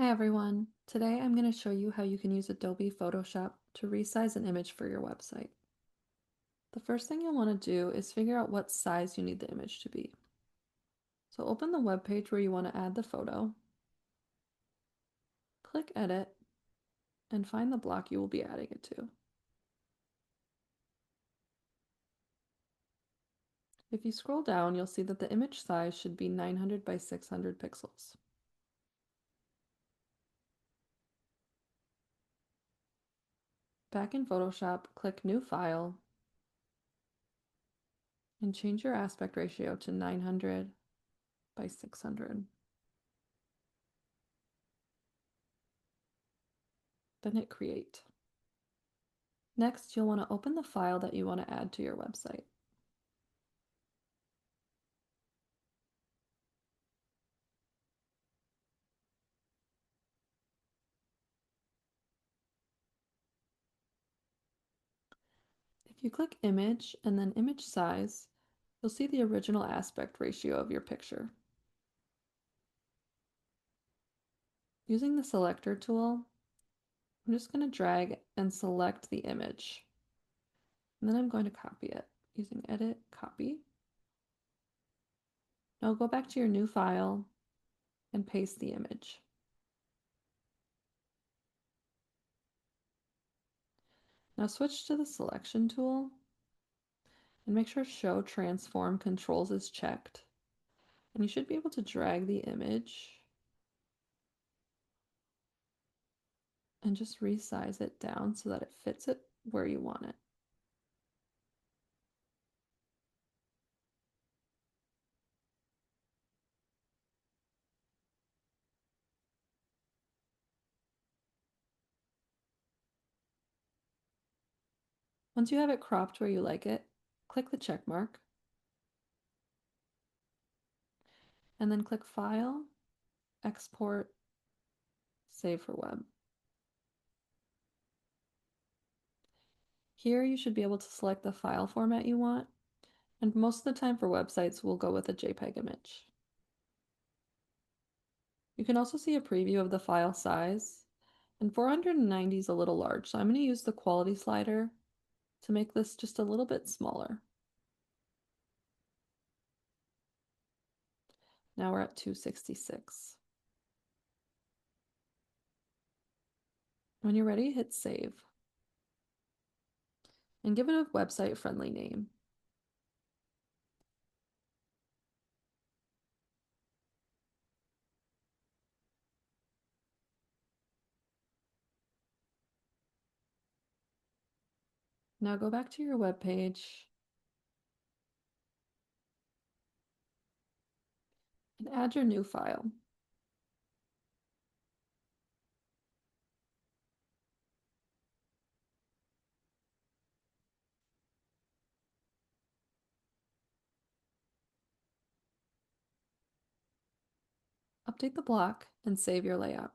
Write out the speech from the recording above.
Hi everyone. Today I'm going to show you how you can use Adobe Photoshop to resize an image for your website. The first thing you'll want to do is figure out what size you need the image to be. So open the web page where you want to add the photo, click Edit, and find the block you will be adding it to. If you scroll down, you'll see that the image size should be 900 by 600 pixels. Back in Photoshop, click New File, and change your aspect ratio to 900 by 600. Then hit Create. Next, you'll want to open the file that you want to add to your website. If you click Image and then Image Size, you'll see the original aspect ratio of your picture. Using the Selector tool, I'm just going to drag and select the image. And then I'm going to copy it using Edit, Copy. Now go back to your new file and paste the image. Now switch to the Selection tool and make sure Show Transform Controls is checked. And you should be able to drag the image and just resize it down so that it fits it where you want it. Once you have it cropped where you like it, click the check mark and then click File, Export, Save for Web. Here you should be able to select the file format you want, and most of the time for websites we'll go with a JPEG image. You can also see a preview of the file size, and 490 is a little large, so I'm going to use the quality slider to make this just a little bit smaller. Now we're at 266. When you're ready, hit Save, and give it a website-friendly name. Now go back to your web page and add your new file. Update the block and save your layout.